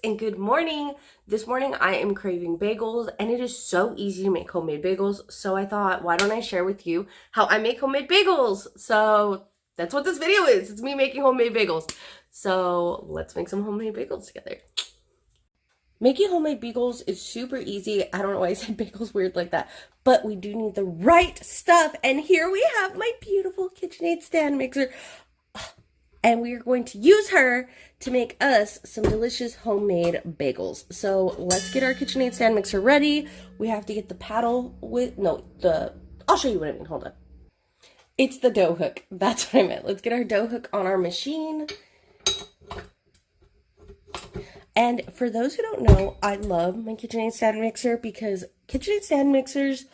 and good morning. This morning I am craving bagels and it is so easy to make homemade bagels. So I thought, why don't I share with you how I make homemade bagels? So that's what this video is. It's me making homemade bagels. So let's make some homemade bagels together. Making homemade bagels is super easy. I don't know why I said bagels weird like that, but we do need the right stuff. And here we have my beautiful KitchenAid stand mixer. And we are going to use her to make us some delicious homemade bagels. So let's get our KitchenAid stand mixer ready. We have to get the paddle with, I'll show you what I mean, hold on. It's the dough hook, that's what I meant. Let's get our dough hook on our machine. And for those who don't know, I love my KitchenAid stand mixer because KitchenAid stand mixers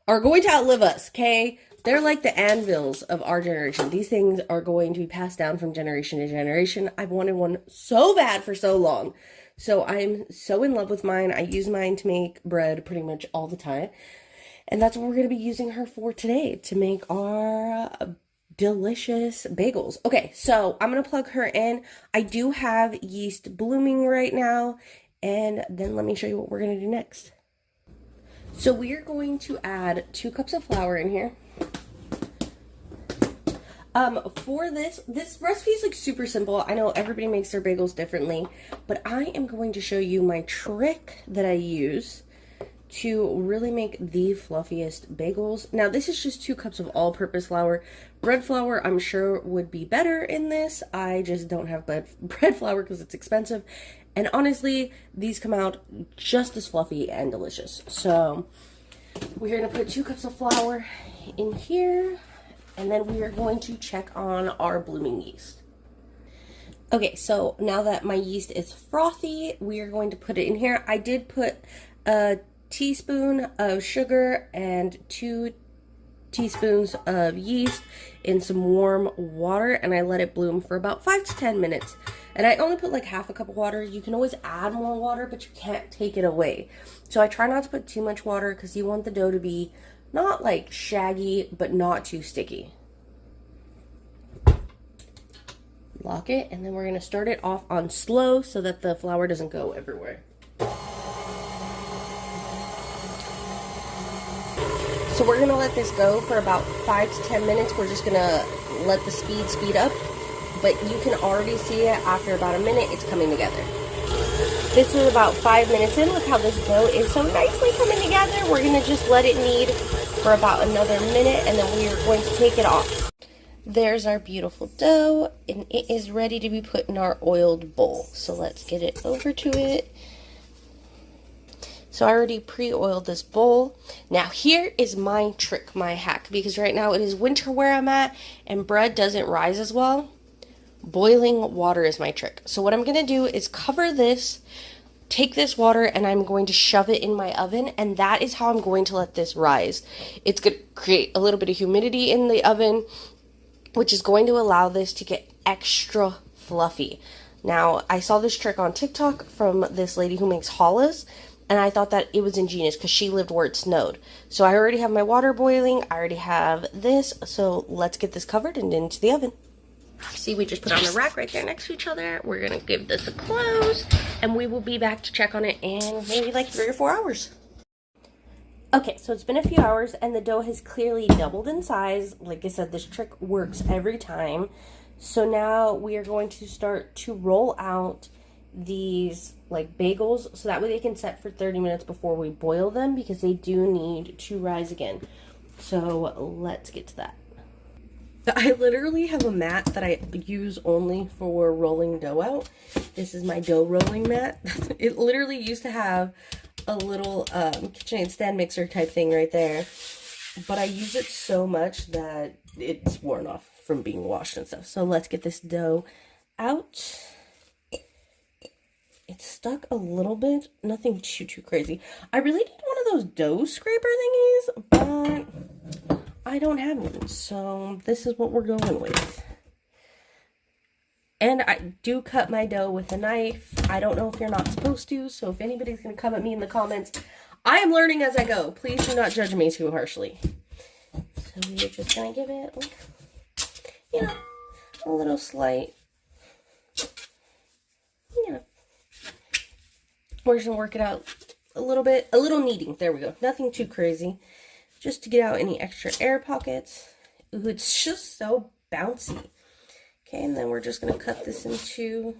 are going to outlive us, okay? They're like the anvils of our generation. These things are going to be passed down from generation to generation. I've wanted one so bad for so long. So I'm so in love with mine. I use mine to make bread pretty much all the time. And that's what we're going to be using her for today, to make our delicious bagels. Okay, so I'm going to plug her in. I do have yeast blooming right now. And then let me show you what we're going to do next. So we are going to add 2 cups of flour in here. For this recipe is like super simple. I know everybody makes their bagels differently, but I am going to show you my trick that I use to really make the fluffiest bagels. Now this is just 2 cups of all-purpose flour. Bread flour I'm sure would be better in this. I just don't have bread flour because it's expensive. And honestly, these come out just as fluffy and delicious. So we're going to put 2 cups of flour in here. And then we are going to check on our blooming yeast. Okay, so now that my yeast is frothy, we are going to put it in here. I did put a teaspoon of sugar and 2 teaspoons of yeast in some warm water, and I let it bloom for about 5 to 10 minutes. And I only put like half a cup of water. You can always add more water, but you can't take it away. So I try not to put too much water because you want the dough to be not like shaggy, but not too sticky. Lock it, and then we're going to start it off on slow so that the flour doesn't go everywhere. So we're going to let this go for about 5 to 10 minutes. We're just going to let the speed up, but you can already see it after about a minute, it's coming together. This is about 5 minutes in. Look how this dough is so nicely coming together. We're going to just let it knead for about another minute, and then we are going to take it off. There's our beautiful dough, and it is ready to be put in our oiled bowl. So let's get it over to it. So I already pre-oiled this bowl. Now here is my trick, my hack, because right now it is winter where I'm at, and bread doesn't rise as well. Boiling water is my trick. So what I'm going to do is cover this, take this water, and I'm going to shove it in my oven, and that is how I'm going to let this rise. It's going to create a little bit of humidity in the oven, which is going to allow this to get extra fluffy. Now, I saw this trick on TikTok from this lady who makes challahs, and I thought that it was ingenious because she lived where it snowed. So I already have my water boiling, I already have this, so let's get this covered and into the oven. See, we just put on the rack right there next to each other. We're going to give this a close, and we will be back to check on it in maybe like 3 or 4 hours. Okay, so it's been a few hours, and the dough has clearly doubled in size. Like I said, this trick works every time. So now we are going to start to roll out these like bagels, so that way they can set for 30 minutes before we boil them, because they do need to rise again. So let's get to that. I literally have a mat that I use only for rolling dough out. This is my dough rolling mat. It literally used to have a little KitchenAid stand mixer type thing right there, but I use it so much that it's worn off from being washed and stuff. So let's get this dough out. It's stuck a little bit, nothing too crazy. I really need one of those dough scraper thingies, but I don't have one, so this is what we're going with. And I do cut my dough with a knife. I don't know if you're not supposed to, so if anybody's going to come at me in the comments, I am learning as I go. Please do not judge me too harshly. So we're just going to give it, like, you know, a little slight, you know, We're just gonna work it out a little bit, a little kneading. There we go. Nothing too crazy. Just to get out any extra air pockets. Ooh, it's just so bouncy. Okay, and then we're just gonna cut this into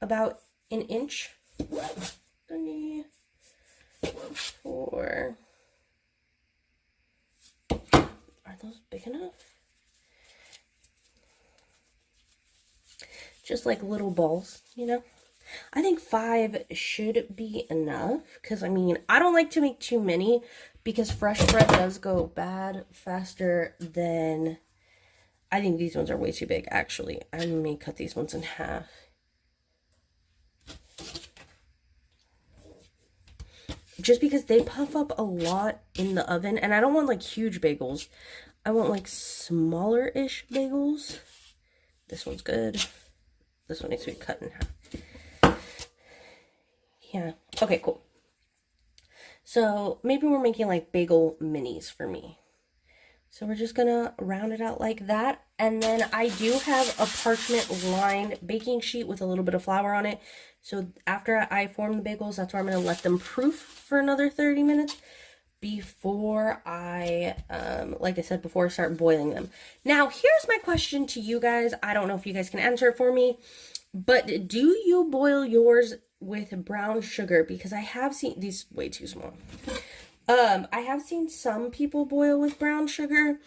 about an inch. 4. Are those big enough? Just like little balls, you know? I think 5 should be enough, because I mean, I don't like to make too many because fresh bread does go bad faster than, I think these ones are way too big, actually. I may cut these ones in half. Just because they puff up a lot in the oven, and I don't want like huge bagels. I want like smaller-ish bagels. This one's good. This one needs to be cut in half. Yeah. Okay, cool. So maybe we're making like bagel minis for me. So we're just gonna round it out like that. And then I do have a parchment lined baking sheet with a little bit of flour on it. So after I form the bagels, that's where I'm gonna let them proof for another 30 minutes before I, like I said before, start boiling them. Now, here's my question to you guys. I don't know if you guys can answer it for me, but do you boil yours with brown sugar? Because I have seen these way too small. I have seen some people boil with brown sugar,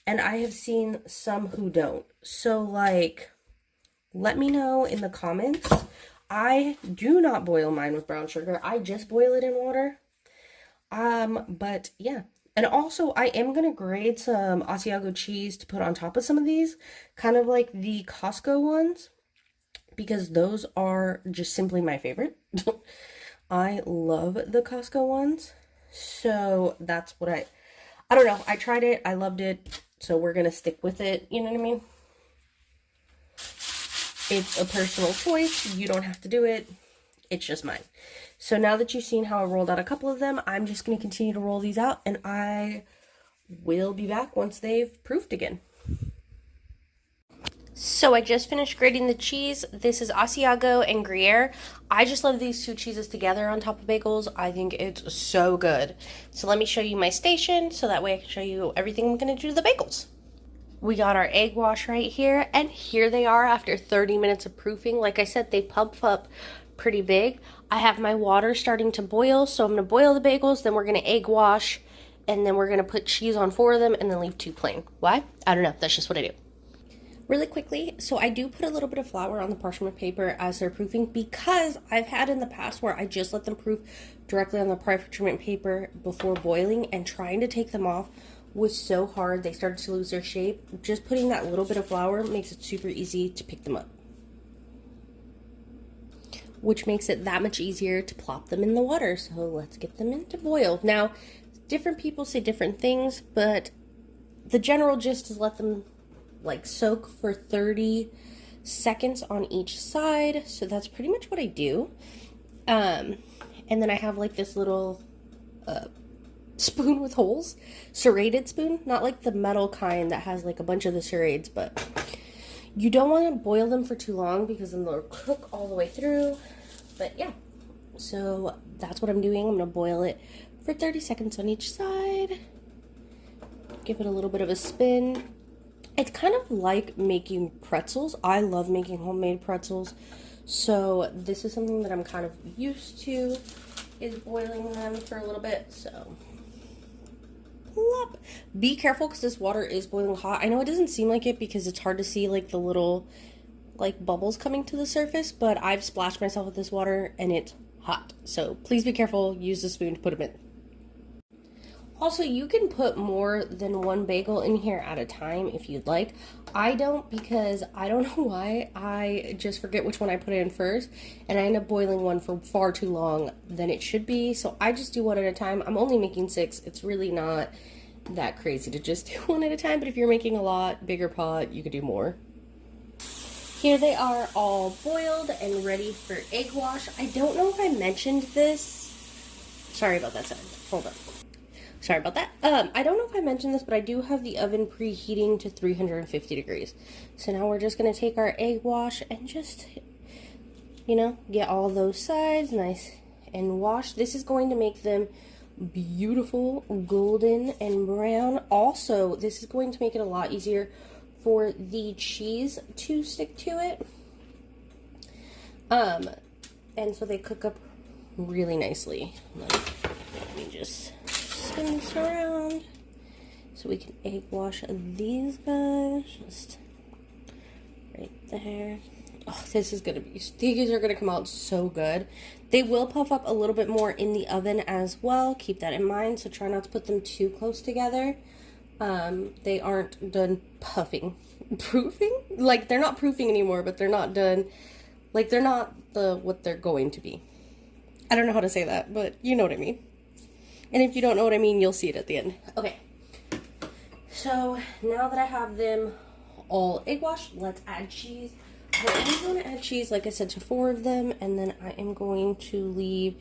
and I have seen some who don't. So, like, let me know in the comments. I do not boil mine with brown sugar. I just boil it in water. But yeah. And also, I am going to grate some Asiago cheese to put on top of some of these, kind of like the Costco ones, because those are just simply my favorite. I love the Costco ones. So that's what I don't know. I tried it. I loved it. So we're going to stick with it. You know what I mean? It's a personal choice. You don't have to do it. It's just mine. So now that you've seen how I rolled out a couple of them, I'm just going to continue to roll these out, and I will be back once they've proofed again. So I just finished grating the cheese. This is Asiago and Gruyere. I just love these two cheeses together on top of bagels. I think it's so good. So let me show you my station so that way I can show you everything I'm going to do to the bagels. We got our egg wash right here, and here they are after 30 minutes of proofing. Like I said, they puff up pretty big. I have my water starting to boil, so I'm going to boil the bagels, then we're going to egg wash, and then we're going to put cheese on 4 of them and then leave 2 plain. Why? I don't know. That's just what I do. Really quickly, so I do put a little bit of flour on the parchment paper as they're proofing, because I've had in the past where I just let them proof directly on the parchment paper before boiling, and trying to take them off was so hard. They started to lose their shape. Just putting that little bit of flour makes it super easy to pick them up, which makes it that much easier to plop them in the water. So let's get them in to boil. Now, different people say different things, but the general gist is let them like soak for 30 seconds on each side. So that's pretty much what I do. And then I have like this little spoon with holes, serrated spoon, not like the metal kind that has like a bunch of the serrades, but you don't want to boil them for too long because then they'll cook all the way through. But yeah, so that's what I'm doing. I'm going to boil it for 30 seconds on each side. Give it a little bit of a spin. It's kind of like making pretzels. I love making homemade pretzels. So this is something that I'm kind of used to, is boiling them for a little bit. So plop. Be careful because this water is boiling hot. I know it doesn't seem like it because it's hard to see like the little like bubbles coming to the surface, but I've splashed myself with this water and it's hot. So please be careful. Use the spoon to put them in. Also, you can put more than one bagel in here at a time if you'd like. I don't, because I don't know why. I just forget which one I put in first, and I end up boiling one for far too long than it should be. So I just do one at a time. I'm only making 6. It's really not that crazy to just do one at a time, but if you're making a lot bigger pot, you could do more. Here they are all boiled and ready for egg wash. I don't know if I mentioned this. Sorry about that sound. Hold on. Sorry about that. I don't know if I mentioned this, but I do have the oven preheating to 350 degrees. So now we're just going to take our egg wash and just You know, get all those sides nice and washed. This is going to make them beautiful golden and brown. Also, this is going to make it a lot easier for the cheese to stick to it. And so they cook up really nicely. Let me just spin this around so we can egg wash these guys. Just right there. Oh, this is gonna be, these are gonna come out so good. They will puff up a little bit more in the oven as well. Keep that in mind. So try not to put them too close together. They aren't done proofing. Like they're not proofing anymore, but they're not done. Like they're not what they're going to be. I don't know how to say that, but you know what I mean. And if you don't know what I mean, you'll see it at the end. Okay. So now that I have them all egg washed, let's add cheese. I'm going to add cheese, like I said, to 4 of them, and then I am going to leave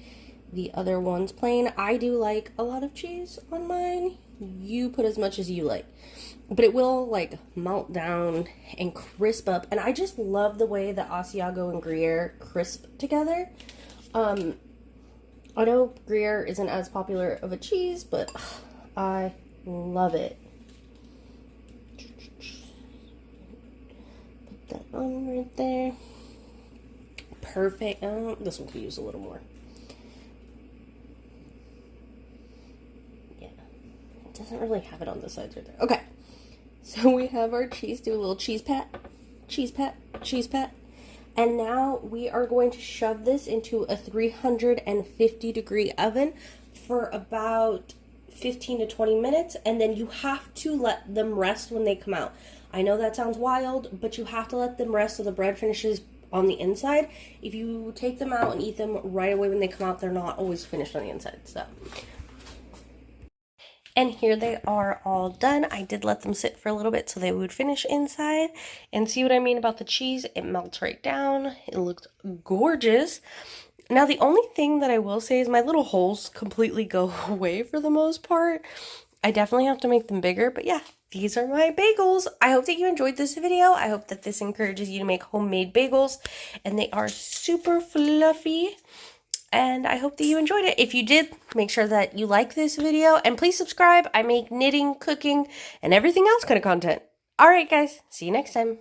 the other ones plain. I do like a lot of cheese on mine. You put as much as you like. But it will, like, melt down and crisp up. And I just love the way that Asiago and Gruyere crisp together. I know Gruyere isn't as popular of a cheese, but I love it. That on right there. Perfect. This one could use a little more. Yeah. It doesn't really have it on the sides right there. Okay. So we have our cheese. Do a little cheese pat. Cheese pat. Cheese pat. And now we are going to shove this into a 350-degree oven for about 15 to 20 minutes. And then you have to let them rest when they come out. I know that sounds wild, but you have to let them rest so the bread finishes on the inside. If you take them out and eat them right away when they come out, they're not always finished on the inside. So, and here they are all done. I did let them sit for a little bit so they would finish inside. And see what I mean about the cheese? It melts right down. It looks gorgeous. Now, the only thing that I will say is my little holes completely go away for the most part. I definitely have to make them bigger, but yeah, these are my bagels. I hope that you enjoyed this video. I hope that this encourages you to make homemade bagels, and they are super fluffy, and I hope that you enjoyed it. If you did, make sure that you like this video, and please subscribe. I make knitting, cooking, and everything else kind of content. All right, guys, see you next time.